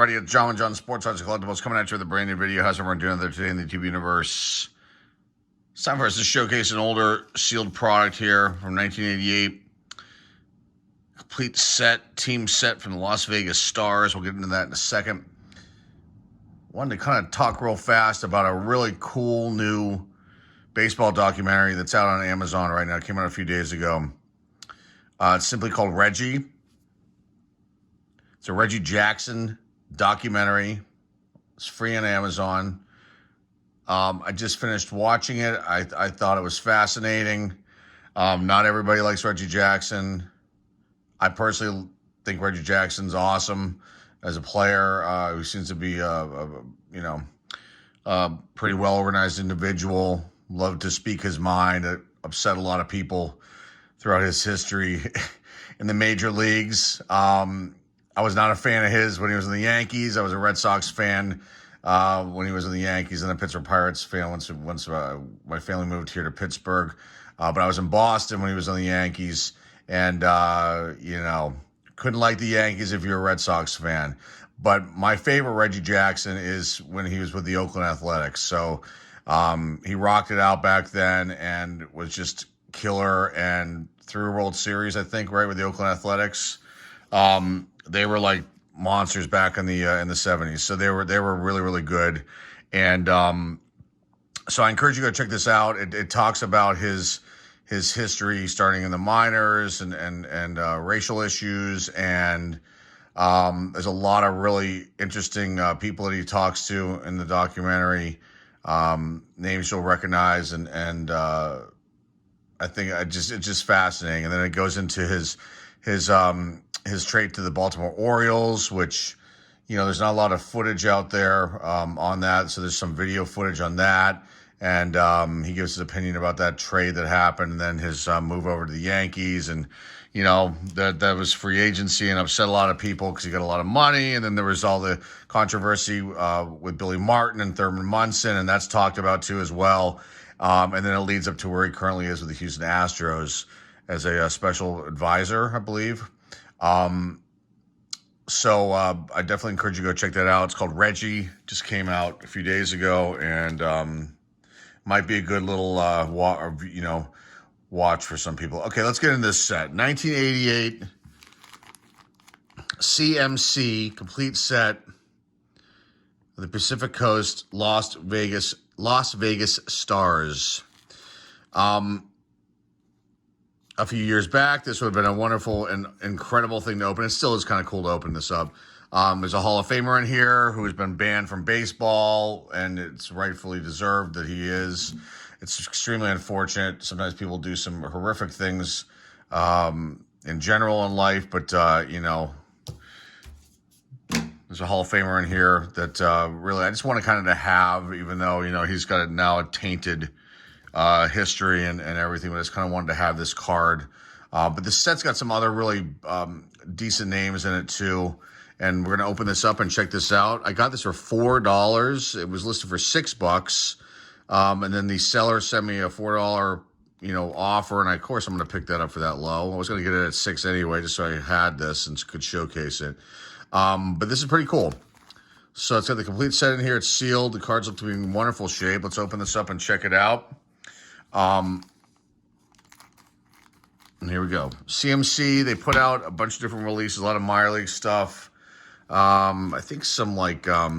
Alrighty, it's John and John Sports Arts and Collectibles coming at you with a brand new video. How's everyone doing there today in the TV universe? It's time for us to showcase an older sealed product here from 1988. Complete set, team set from the Las Vegas Stars. We'll get into that in a second. Wanted to kind of talk real fast about a really cool new baseball documentary that's out on Amazon right now. It came out a few days ago. It's simply called Reggie. It's a Reggie Jackson documentary. It's free on Amazon. I just finished watching it. I thought it was fascinating. Not everybody likes Reggie Jackson. I personally think Reggie Jackson's awesome as a player. He seems to be pretty well organized individual. Loved to speak his mind. It upset a lot of people throughout his history in the major leagues. I was not a fan of his when he was in the Yankees. I was a Red Sox fan when he was in the Yankees, and a Pittsburgh Pirates fan once my family moved here to Pittsburgh. But I was in Boston when he was on the Yankees, and couldn't like the Yankees if you're a Red Sox fan. But my favorite Reggie Jackson is when he was with the Oakland Athletics. So he rocked it out back then and was just killer, and threw a World Series, I think, right, with the Oakland Athletics. They were like monsters back in the 70s. So they were really, really good. And so I encourage you to go check this out. It talks about his history starting in the minors and racial issues. And there's a lot of really interesting people that he talks to in the documentary. Names you'll recognize. And I think it's just fascinating. And then it goes into his trade to the Baltimore Orioles, which, there's not a lot of footage out there on that. So there's some video footage on that. And he gives his opinion about that trade that happened, and then his move over to the Yankees. And, that was free agency and upset a lot of people because he got a lot of money. And then there was all the controversy with Billy Martin and Thurman Munson, and that's talked about too as well. And then it leads up to where he currently is with the Houston Astros as a special advisor, I believe. So I definitely encourage you to go check that out. It's called Reggie. Just came out a few days ago, and might be a good little watch for some people. Okay, let's get into this set. 1988 CMC complete set of the Pacific Coast Las Vegas Stars. A few years back, this would have been a wonderful and incredible thing to open. It still is kind of cool to open this up. There's a Hall of Famer in here who has been banned from baseball, and it's rightfully deserved that he is. It's extremely unfortunate. Sometimes people do some horrific things in general in life, but, there's a Hall of Famer in here that really I just want to kind of have, even though, he's got now a tainted history and everything, but I just kind of wanted to have this card. But this set's got some other really decent names in it too. And we're going to open this up and check this out. I got this for $4. It was listed for $6. And then the seller sent me a $4, offer. And of course, I'm going to pick that up for that low. I was going to get it at $6 anyway, just so I had this and could showcase it. But this is pretty cool. So it's got the complete set in here. It's sealed. The cards look to be in wonderful shape. Let's open this up and check it out. And here we go. CMC, they put out a bunch of different releases, a lot of minor league stuff. I think some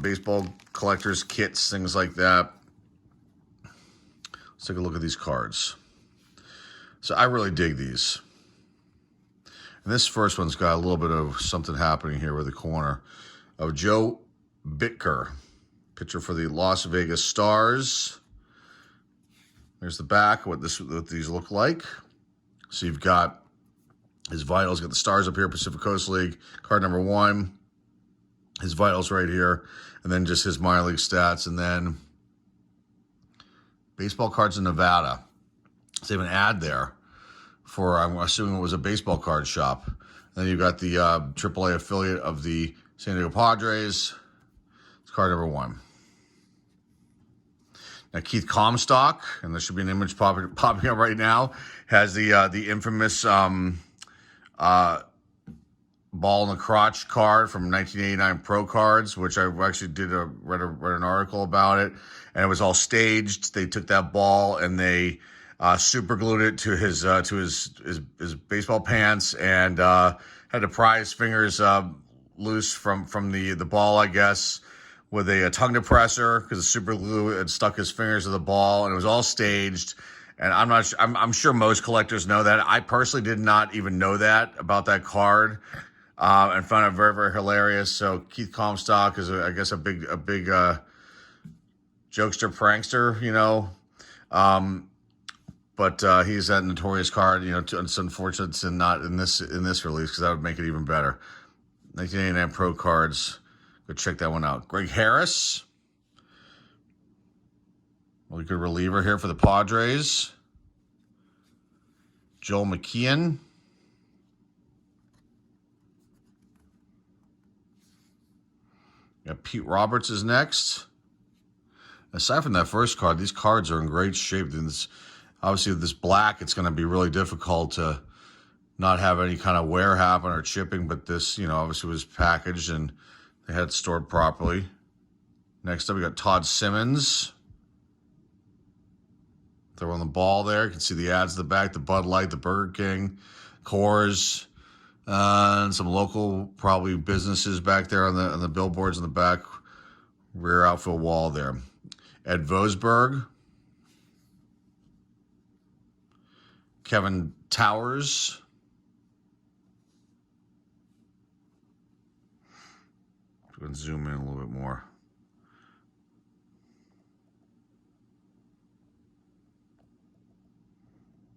baseball collectors kits, things like that. Let's take a look at these cards. So I really dig these. And this first one's got a little bit of something happening here with the corner of Joe Bitker, pitcher for the Las Vegas Stars. There's the back, what these look like. So you've got his vitals, got the Stars up here, Pacific Coast League, card number 1. His vitals right here, and then just his minor league stats, and then baseball cards in Nevada. So they have an ad there for, I'm assuming it was a baseball card shop. And then you've got the AAA affiliate of the San Diego Padres. It's card number 1. Now, Keith Comstock, and there should be an image popping up right now, has the infamous ball in the crotch card from 1989 Pro Cards, which I actually read an article about it, and it was all staged. They took that ball and they super glued it to his baseball pants and had to pry his fingers loose from the ball, I guess, with a tongue depressor because the super glue had stuck his fingers to the ball, and it was all staged. And I'm sure most collectors know that. I personally did not even know that about that card, and found it very, very hilarious. So Keith Comstock is, I guess, a big jokester, prankster, you know. But he's that notorious card, you know. It's unfortunate it's not in this release because that would make it even better. 1989 Pro Cards. Go check that one out. Greg Harris. Really good reliever here for the Padres. Joel McKeon. Pete Roberts is next. Aside from that first card, these cards are in great shape. Obviously, with this black, it's going to be really difficult to not have any kind of wear happen or chipping, but this, you know, obviously was packaged and they had it stored properly. Next up, we got Todd Simmons. They're on the ball there. You can see the ads in the back, the Bud Light, the Burger King, Coors, and some local probably businesses back there on the billboards in the back rear outfield wall there. Ed Vosberg. Kevin Towers. Go and zoom in a little bit more.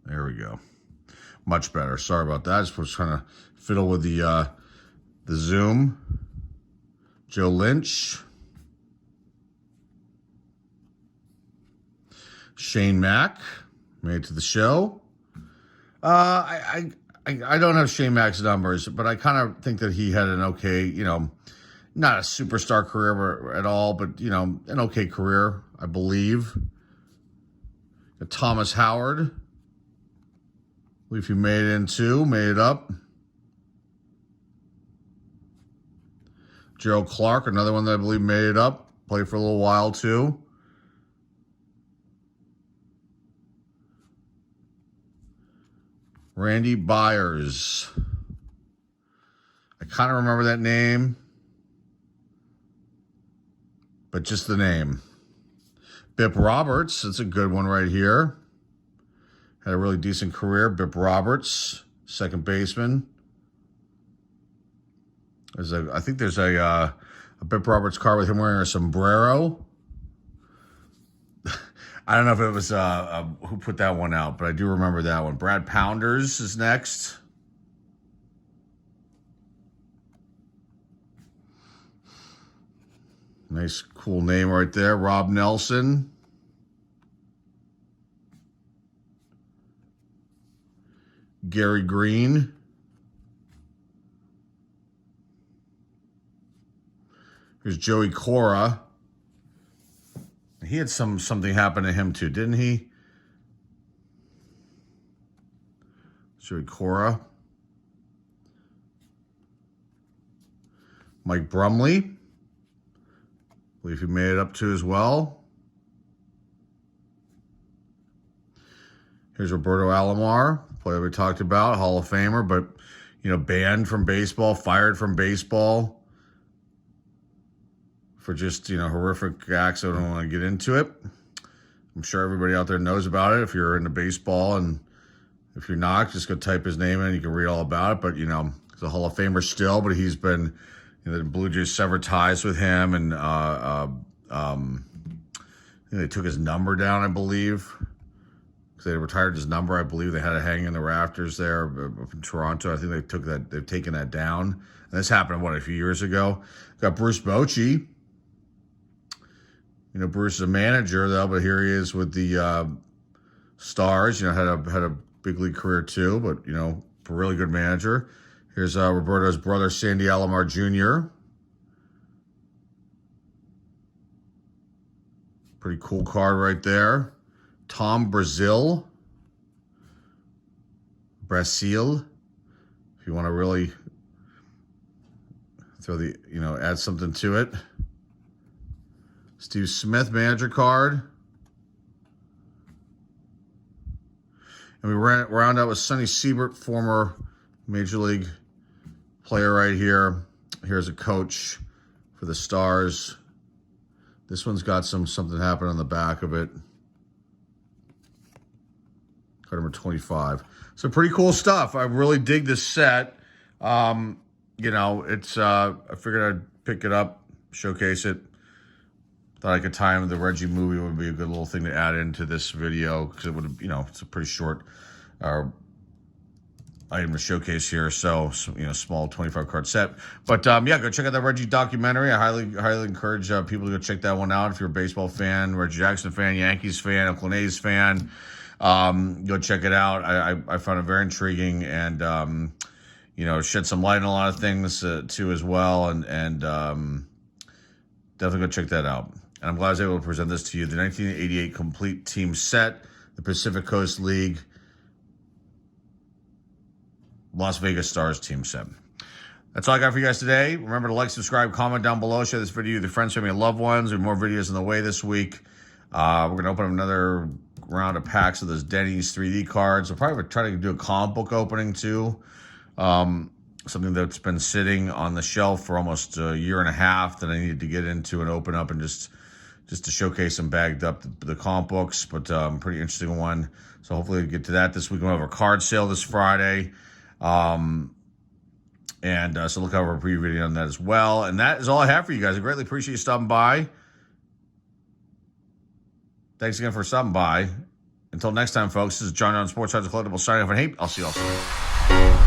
There we go. Much better. Sorry about that. I just was trying to fiddle with the zoom. Joe Lynch. Shane Mack made it to the show. I don't have Shane Mack's numbers, but I kind of think that he had an okay, you know, not a superstar career at all, but, you know, an okay career, I believe. Thomas Howard. I believe he made it up. Gerald Clark, another one that I believe made it up. Played for a little while, too. Randy Byers. I kind of remember that name, but just the name. Bip Roberts, that's a good one right here. Had a really decent career. Bip Roberts, second baseman. I think there's a Bip Roberts card with him wearing a sombrero. I don't know if it was who put that one out, but I do remember that one. Brad Pounders is next. Nice, cool name right there. Rob Nelson. Gary Green. Here's Joey Cora. He had something happen to him too, didn't he? Joey Cora. Mike Brumley. I believe he made it up too as well. Here's Roberto Alomar, player we talked about, Hall of Famer, but, you know, banned from baseball, fired from baseball for just, you know, horrific acts. I don't want to get into it. I'm sure everybody out there knows about it if you're into baseball, and if you're not, just go type his name in. You can read all about it. But, you know, he's a Hall of Famer still, but he's been, you know, the Blue Jays severed ties with him, and they took his number down, I believe, because they retired his number. I believe they had it hanging in the rafters there up in Toronto. I think they've taken that down. And this happened, a few years ago. Got Bruce Bochy. You know, Bruce is a manager, though, but here he is with the Stars. You know, had a big league career, too, but, you know, a really good manager. Here's Roberto's brother, Sandy Alomar Jr. Pretty cool card right there. Tom Brazil. If you want to really throw the, add something to it. Steve Smith, manager card. And we round out with Sonny Siebert, former Major League player right here. Here's a coach for the Stars. This one's got something happened on the back of it. Card number 25. So pretty cool stuff. I really dig this set. It's I figured I'd pick it up, showcase it. Thought I could time the Reggie movie would be a good little thing to add into this video because it would have, it's a pretty short item to showcase here. So, small 25 card set. But go check out that Reggie documentary. I highly encourage people to go check that one out. If you're a baseball fan, Reggie Jackson fan, Yankees fan, Oakland A's fan, go check it out. I found it very intriguing and shed some light on a lot of things too as well. And definitely go check that out. And I'm glad I was able to present this to you. The 1988 complete team set, the Pacific Coast League Las Vegas Stars team set. That's all I got for you guys today. Remember to like, subscribe, comment down below, share this video with your friends, family, and loved ones. There are more videos on the way this week. We're going to open up another round of packs of those Denny's 3D cards. I'll probably try to do a comic book opening too. Something that's been sitting on the shelf for almost a year and a half that I needed to get into and open up and just to showcase and bagged up the comic books, but pretty interesting one. So hopefully we'll get to that this week. We'll have a card sale this Friday. So look out for a preview video on that as well. And that is all I have for you guys. I greatly appreciate you stopping by. Thanks again for stopping by. Until next time, folks, this is John on Sports Cards and Collectibles signing off, and hey, I'll see you all soon.